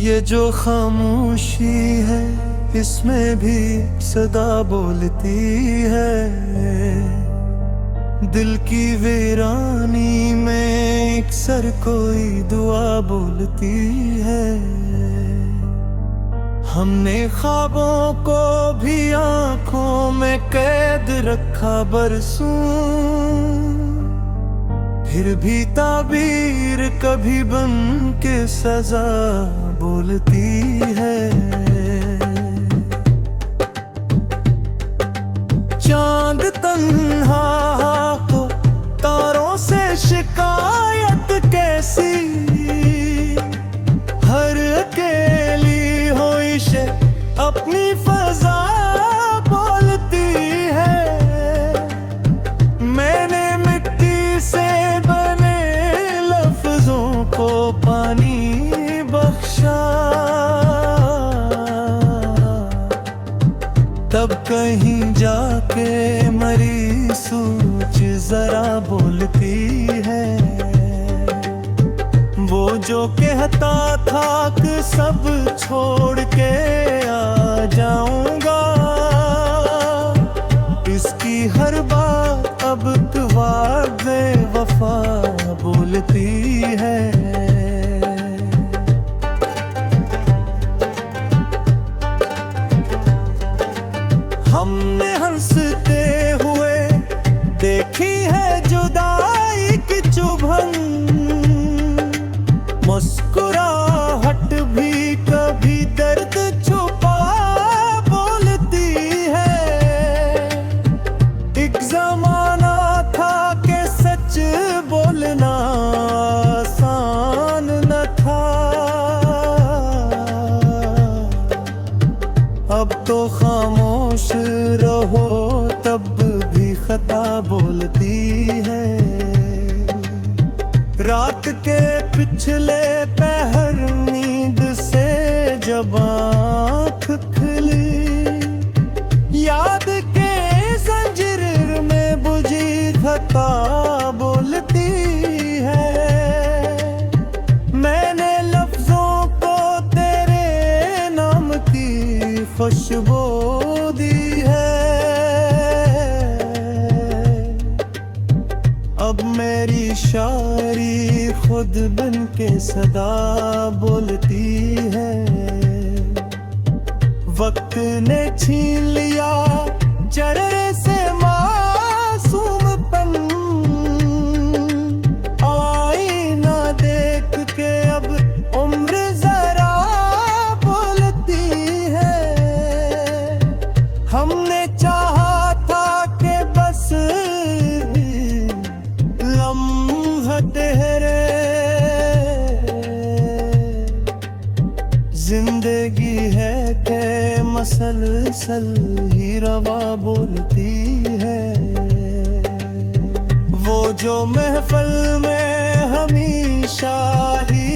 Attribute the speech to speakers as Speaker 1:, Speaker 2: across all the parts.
Speaker 1: ये जो खामोशी है इसमें भी सदा बोलती है। दिल की वीरानी में अक्सर कोई दुआ बोलती है। हमने ख्वाबों को भी आंखों में कैद रखा बरसों, फिर भी ताबीर कभी बन के सजा बोलती है। चांद तन्हा हो तारों से शिकायत कैसी, हर अकेली हो इशे अपनी फजा बोलती है। मैंने मिट्टी से बने लफ्जों को पानी बख्शा, तब कहीं जाके मरी सोच जरा बोलती है। वो जो कहता था कि सब छोड़ के आ जाऊंगा, इसकी हर बात अब वादे वफा बोलती है। हमने हंसते हुए देखी है जुदाई की चुभन, मुस्कुराहट भी कभी दर्द छुपा बोलती है। एक जमाना था कि सच बोलना आसान न था, अब तो खामोश रहो तब भी खता बोलती है। रात के पिछले पहर नींद से जब आँख खुली, याद के जंजीर में बुझी खता बोलती है। मैंने लफ्जों को तेरे नाम की खुशबू दी है, अब मेरी शायरी खुद बन के सदा बोलती है। वक्त ने छीन लिया चेहरे से मासूमपन, आईना देख के अब उम्र जरा बोलती है। हमने चाहा था कि बस लम्हा ठहरे, जिंदगी है के मसलसल ही रवा बोलती है। वो जो महफिल में हमेशा ही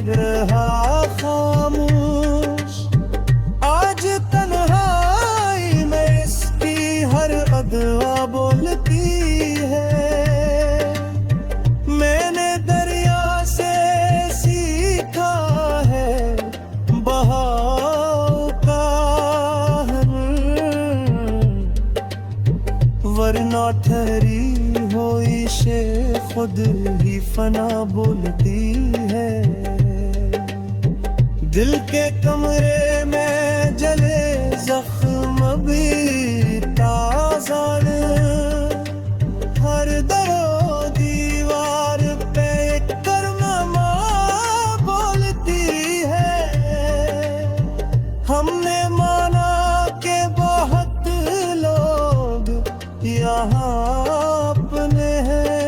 Speaker 1: रहा खामोश, आज तन्हाई में इसकी हर अदवा बोलती है। मैंने दरिया से सीखा है बहाव का, वरना ठहरी हो इशे खुद ही फना बोलती है। दिल के कमरे में जले जख्म भी ताजा, हर दरो दीवार पे करनमा बोलती है। हमने माना कि बहुत लोग यहाँ अपने हैं,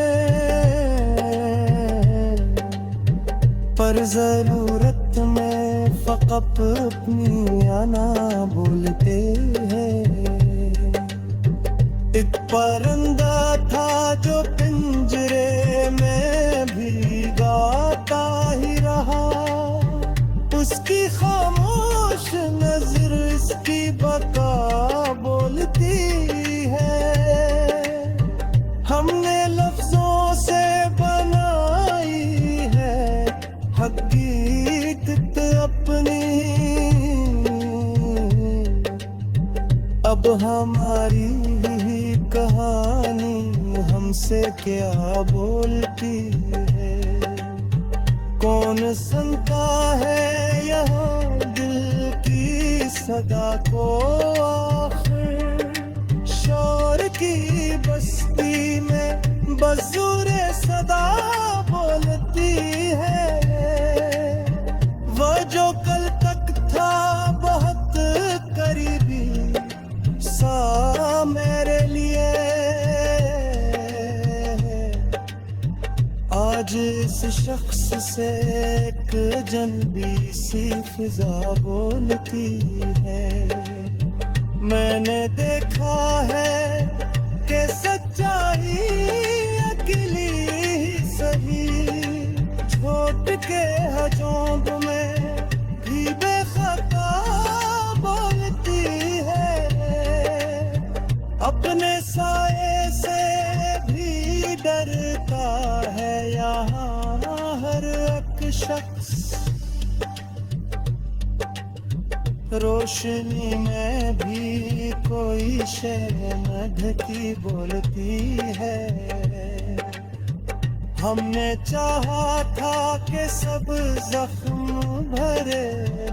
Speaker 1: पर जरूरत में फकत अपनी आना बोलते हैं। एक परिंदा था जो पिंजरे में भी गाता ही रहा, उसकी खामोश नजर इसकी बका बोलती है। हमने लफ्जों से बनाई है हकीकत अपनी, हमसे क्या बोलती है। कौन सुनता है यहाँ दिल की सदा को आखिर। शोर की बस्ती में बज़ुरे सदा बोलती है। वो जो कल तक था बहुत करीबी सा मेरे लिए, आज इस शख्स से एक जनबी सी फिजा बोलती है। मैंने देखा है कि सच्चाई अकेली ही सही, छोट के हजोंब में भी बेखता बोलती है। अपने साए से भी डरता है यहाँ हर एक शख्स। रोशनी में भी कोई शय न ढकी बोलती है। हमने चाहा था कि सब जख्म भरे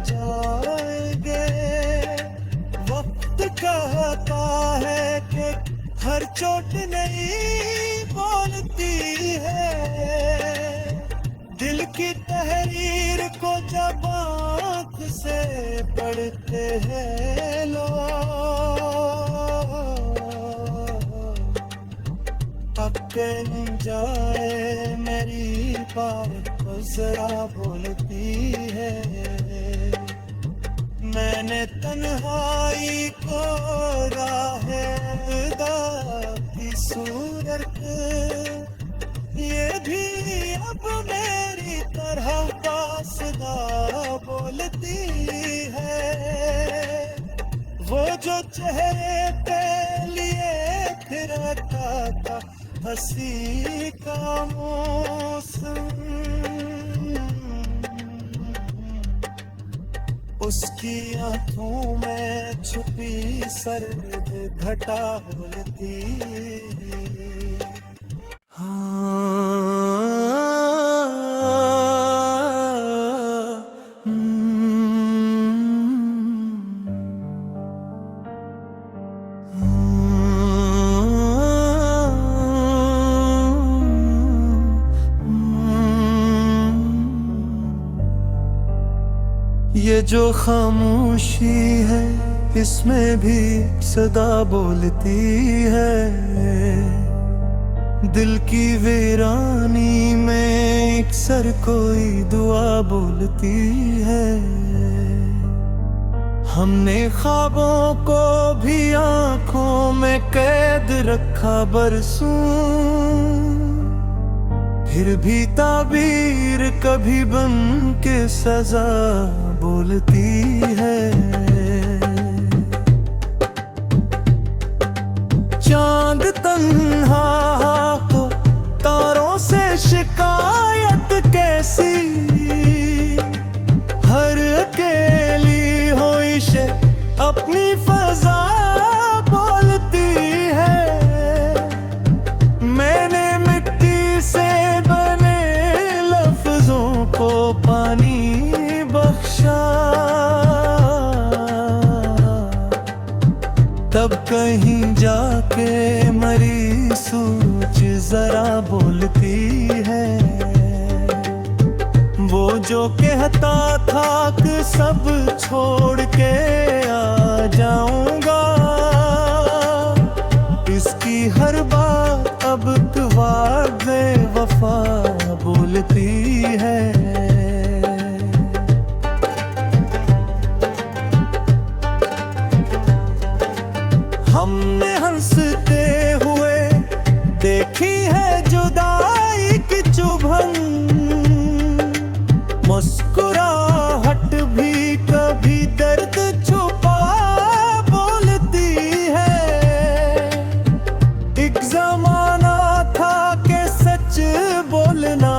Speaker 1: जाएंगे। वक्त कहता है कि हर चोट नहीं बोलती है। दिल की तहरीर को जब आँख से पढ़ते हैं लोग, अकन जाए मेरी बात को जरा बोलती है। मैंने तन्हाई को राहे खुदा की सूरत, ये भी अब मेरी तरह वासदा बोलती है। वो जो चेहरे पे लिए फिरता था हंसी का मौसम, उसकी आंखों में छुपी सर्द घटा बोलती ये जो खामोशी है इसमें भी सदा बोलती है। दिल की वीरानी में अक्सर कोई दुआ बोलती है। हमने ख्वाबों को भी आंखों में कैद रखा बरसों, फिर भी ताबीर कभी बन के सजा बोलती है। चांद तन्हा हो तारों से शिकायत कैसी, हर अकेली हो इशे अपनी फजा बोलती है। मैंने मिट्टी से बने लफ्जों को पानी बख्शा, तब कहीं जाके मरी सूझ जरा बोलती है। वो जो कहता था कि सब छोड़ के आ जाऊंगा, इसकी हर बात अब वादे वफा बोलती है। हमने हंसते हुए देखी है जुदाई की चुभन, मुस्कुराहट भी कभी दर्द छुपा बोलती है। एक जमाना था कि सच बोलना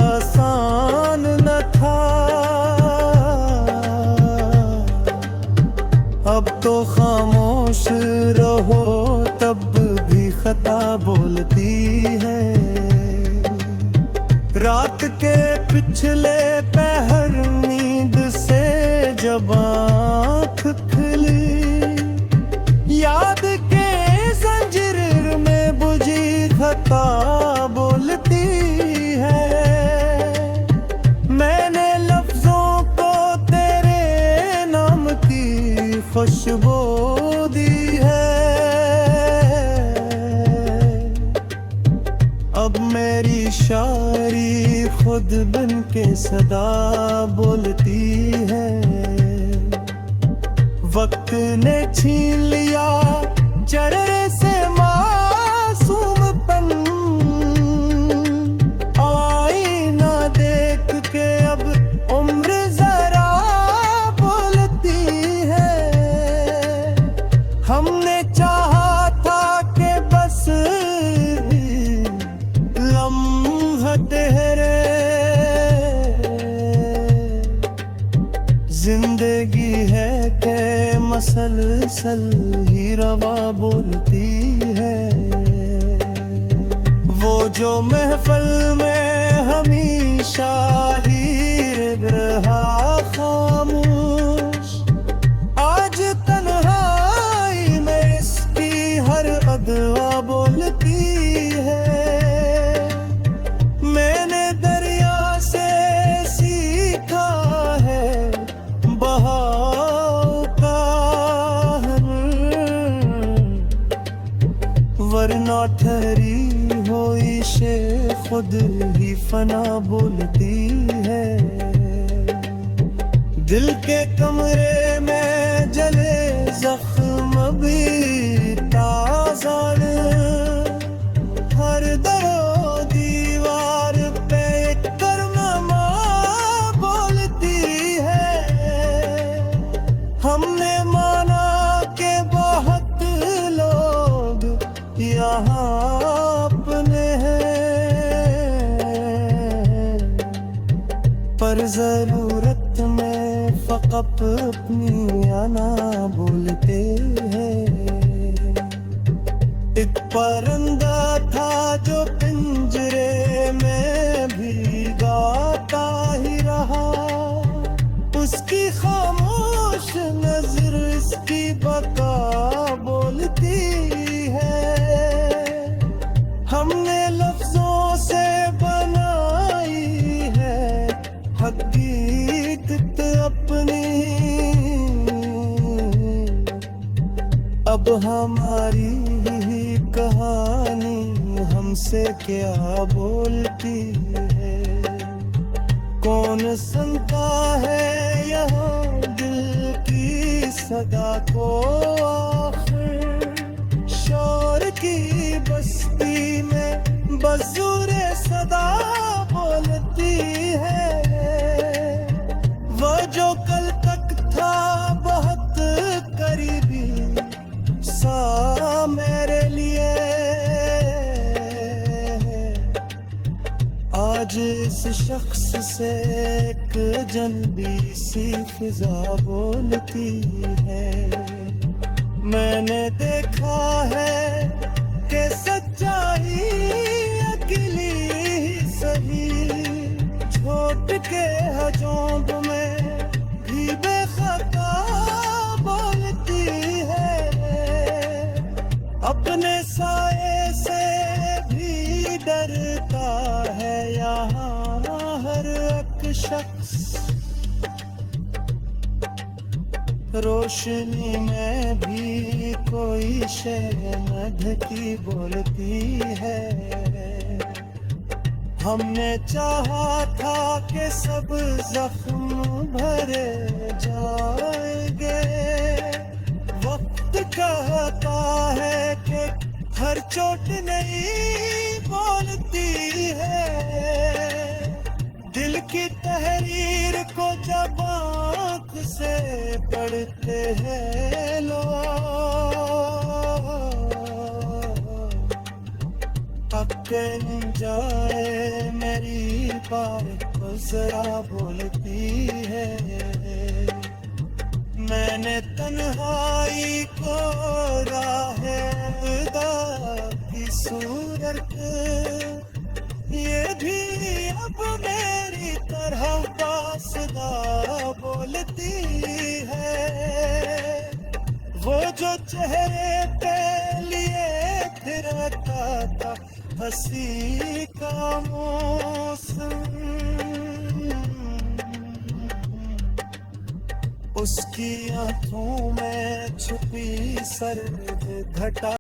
Speaker 1: आसान न था, अब तो खामोश रहो तब भी खता बोलती के पिछले पहर नींद से जब आँख खुली, याद के जंजीर में बुझी खता बोलती है। मैंने लफ्जों को तेरे नाम की खुशबू दी है। अब मेरी शायरी खुद बन के सदा बोलती है। वक्त ने छीन लिया चेहरे से मासूमपन, आईना देख के अब उम्र जरा बोलती है। हमने चाहा था कि बस लम्हा ठहरे, जिंदगी है के मसलसल ही रवा बोलती है। वो जो महफिल में हमेशा ही रहा खामोश, आज तन्हाई में इसकी हर अदवा बोलती है। मैंने दरिया से सीखा है बहाव का, वरना ठहरी हुई शे खुद ही फना बोलती है। दिल के कमरे में जले जख्म भी ताजा, हर दरो दीवार पे करनमा बोलती है। हमने माना के बहुत लोग यहाँ अपने हैं, पर जरूरत में फकत अपनी आना बोलते हैं। एक परिंदा था जो पिंजरे में भी गाता ही रहा, उसकी खामोश नजर इसकी बका बोलती है। हमने लफ्जों से बनाई है हकीकत अपनी, अब हमारी कहानी हमसे क्या बोलती है। कौन सुनता है यहाँ दिल की सदा को आखिर, शोर की बस्ती में बज़ुरे सदा बोलती है। वो जो कल तक था बहुत करीबी सा मेरे लिए, आज इस शख्स से एक जनबी सी फिजा बोलती है। मैंने देखा है कि सच्चाई अकेली ही सही, छोट के हजोंब में भी बेखता बोलती है। अपने साए से भी डरता है यहाँ हर एक शख्स, रोशनी में भी कोई शय न ढकी बोलती है। हमने चाहा था कि सब जख्म भरे जाएंगे, वक्त कहता है कि हर चोट नहीं बोलती है। दिल की तहरीर को जब आँख से पढ़ते हैं लोग, अकन जाए मेरी बात को जरा बोलती है। मैंने तन्हाई को राहे खुदा की सूरत, ये भी अब मैं तरह सदा बोलती है, वो जो चेहरे पे लिए थिरकता था हंसी का मौसम, उसकी आंखों में छुपी सर्द घटा